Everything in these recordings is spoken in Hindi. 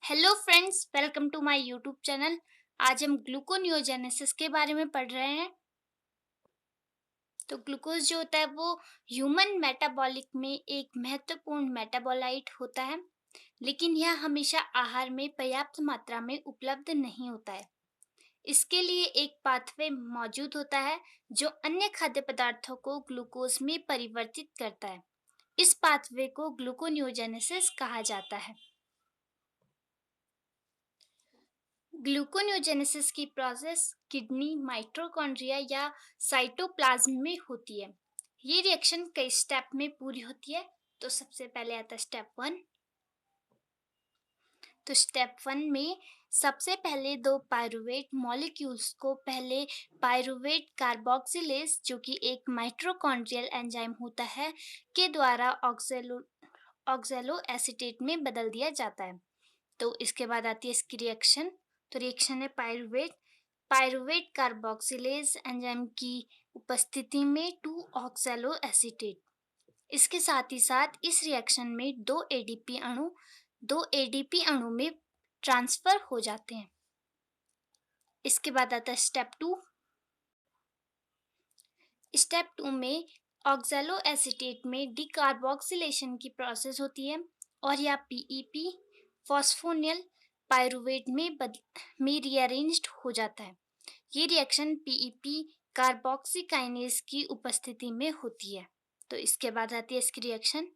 Hello friends, welcome to my YouTube channel. आज हम ग्लूकोनियोजेनेसिस के बारे में पढ़ रहे हैं। तो ग्लूकोज जो होता है वो ह्यूमन मेटाबॉलिक में एक महत्वपूर्ण मेटाबोलाइट होता है, लेकिन यह हमेशा आहार में पर्याप्त मात्रा में उपलब्ध नहीं होता है। इसके लिए एक पाथवे मौजूद होता है जो अन्य खाद्य पदार्थों को ग्लूकोज में परिवर्तित करता है। इस पाथवे को ग्लूकोनियोजेनेसिस कहा जाता है। ग्लूकोनियोजेनेसिस की प्रोसेस किडनी, माइटोकॉन्ड्रिया या साइटोप्लाज्म में होती है। ये रिएक्शन कई स्टेप में पूरी होती है। तो सबसे पहले आता है स्टेप वन। तो स्टेप वन में सबसे पहले दो पायरुवेट मॉलिक्यूल्स को पहले पायरुवेट कार्बोक्सिलेज, जो कि एक माइटोकॉन्ड्रियल एंजाइम होता है, के द्वारा ऑक्सैलो एसीटेट में बदल दिया जाता है। तो इसके बाद आती है इसकी रिएक्शन। तो रिएक्शन है पायरुवेट पायरुवेट कार्बोक्सिलेज एंजाइम की उपस्थिति में 2 ऑक्सैलो एसीटेट। इसके साथ ही साथ इस रिएक्शन में दो एडीपी अणु में ट्रांसफर हो जाते हैं। इसके बाद आता है स्टेप टू। स्टेप टू में ऑक्सैलो एसीटेट में डिकार्बोक्सिलेशन की प्रोसेस होती है और यह पीईपी फॉस्फोनिल पायरुवेट में रीअरेंज्ड हो जाता है। ये रिएक्शन पीईपी कार्बोक्सीकाइनेज की उपस्थिति में होती है। तो इसके बाद आती है इसकी रिएक्शन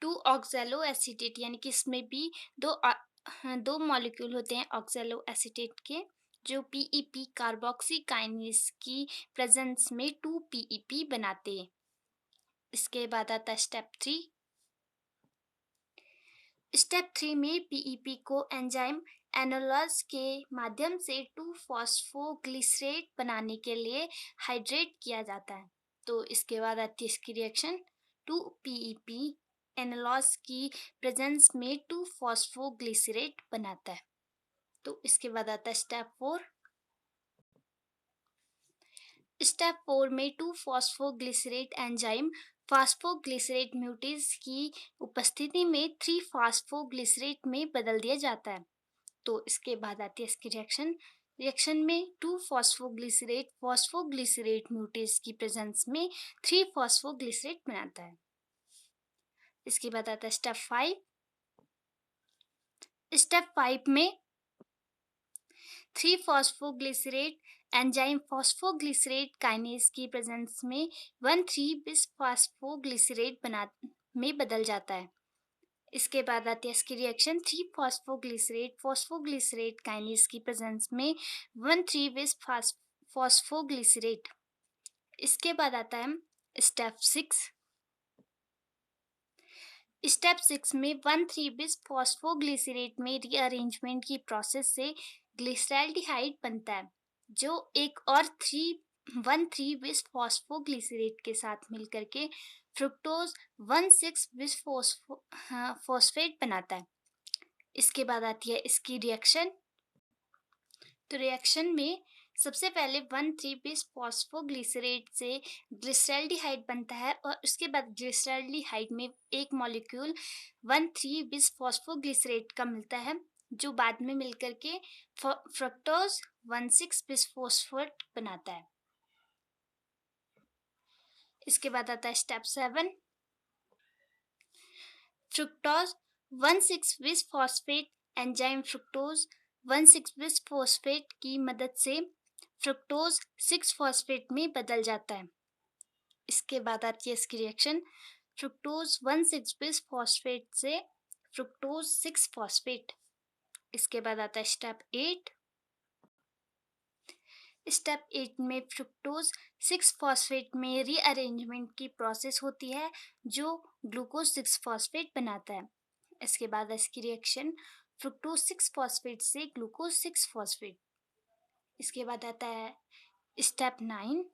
2 ऑक्सैलो एसीटेट, यानी कि इसमें भी दो मॉलिक्यूल होते हैं ऑक्सैलो एसीटेट के, जो पीईपी कार्बोक्सीकाइनेज की प्रेजेंस में 2 पीईपी बनाते हैं। इसके बाद आता है स्टेप थ्री। स्टेप थ्री में पीईपी को एंजाइम एनालॉज के माध्यम से 2 फॉस्फोग्लिसरेट बनाने के लिए हाइड्रेट किया जाता है। तो इसके बाद आती है इसकी रिएक्शन 2 पीईपी एनालॉज की प्रेजेंस में 2 फॉस्फोग्लिसरेट बनाता है। तो इसके बाद आता है स्टेप फोर। स्टेप फोर में 2 फॉस्फोग्लिसरेट एंजाइम फास्फोग्लिसरेट म्यूटेज की उपस्थिति में 3 फास्फोग्लिसरेट में बदल दिया जाता है। तो इसके बाद आती है इसकी रिएक्शन में 2 फॉस्फोग्लिसरेट म्यूटेज की प्रेजेंस में 3 फॉस्फोग्लिसरेट बनाता है। इसके बाद आता है स्टेप फाइव। स्टेप फाइव में 3 फॉस्फोग्लिसरेट एंजाइम फॉस्फोग्लिसरेट काइनेज की प्रेजेंस में 1,3 बिस फॉस्फोग्लिसरेट में बदल जाता है। इसके बाद आती है इसकी रिएक्शन 3 फॉस्फोग्लिसरेट काइनेज की प्रेजेंस में 1,3 बिस फॉस्फोग्लिसरेट। इसके बाद आता है स्टेप सिक्स। स्टेप सिक्स में 1,3 बिस फॉस्फोग्लिसरेट में रीअरेंजमेंट की प्रोसेस से ग्लिसरैल्डिहाइड बनता है, जो एक और 1,3 बिस फॉस्फोग्लिसरेट के साथ मिलकर के फ्रुक्टोज 1,6 बिस फॉस्फेट बनाता है। इसके बाद आती है इसकी रिएक्शन। तो रिएक्शन में सबसे पहले 1,3 बिस फॉस्फोग्लिसरेट से ग्लिसरैल्डिहाइड बनता है और उसके बाद ग्लिसरैल्डिहाइड में एक मॉलिक्यूल 1,3 बिस फॉस्फोग्लिसरेट का मिलता है, जो बाद में मिलकर के फ्रक्टोज 1,6 बिस फॉस्फेट बनाता है। इसके बाद आता है step seven. Fructose 1,6 bis phosphate enzyme fructose 1,6 bis phosphate की मदद से फ्रुक्टोज 6 फॉस्फेट में बदल जाता है। इसके बाद आती है इसकी रिएक्शन फ्रुक्टोज 1,6 बिस फॉस्फेट से फ्रुक्टोज 6 फॉस्फेट। इसके बाद आता है स्टेप एट। स्टेप एट में फ्रुक्टोज 6 फॉस्फेट में रीअरेंजमेंट की प्रोसेस होती है, जो ग्लूकोज 6 फॉस्फेट बनाता है। इसके बाद इसकी रिएक्शन फ्रुक्टोज 6 फॉस्फेट से ग्लूकोज 6 फॉस्फेट। इसके बाद आता है स्टेप नाइन।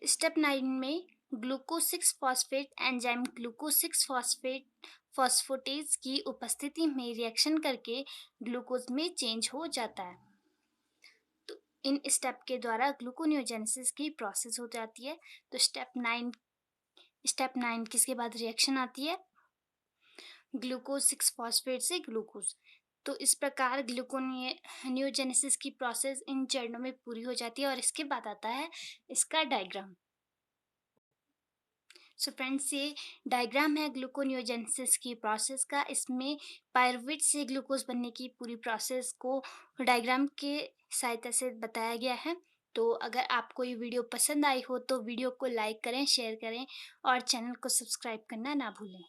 स्टेप नाइन में glucose 6 phosphate enzyme glucose 6 phosphatase की उपस्थिति में रिएक्शन करके ग्लूकोज में चेंज हो जाता है। तो इन स्टेप के द्वारा ग्लूकोनियोजेनेसिस की प्रोसेस हो जाती है। तो स्टेप नाइन किसके बाद रिएक्शन आती है? ग्लूकोज 6 फॉस्फेट से ग्लूकोज। तो इस प्रकार ग्लूकोनियोजेनेसिस की प्रोसेस इन चरणों में पूरी हो जाती है और इसके बाद आता है इसका डायग्राम। सो फ्रेंड्स, ये डायग्राम है ग्लूकोनियोजेनेसिस की प्रोसेस का। इसमें पायरुवेट से ग्लूकोज बनने की पूरी प्रोसेस को डायग्राम के सहायता से बताया गया है। तो अगर आपको ये वीडियो पसंद आई हो तो वीडियो को लाइक करें, शेयर करें और चैनल को सब्सक्राइब करना ना भूलें।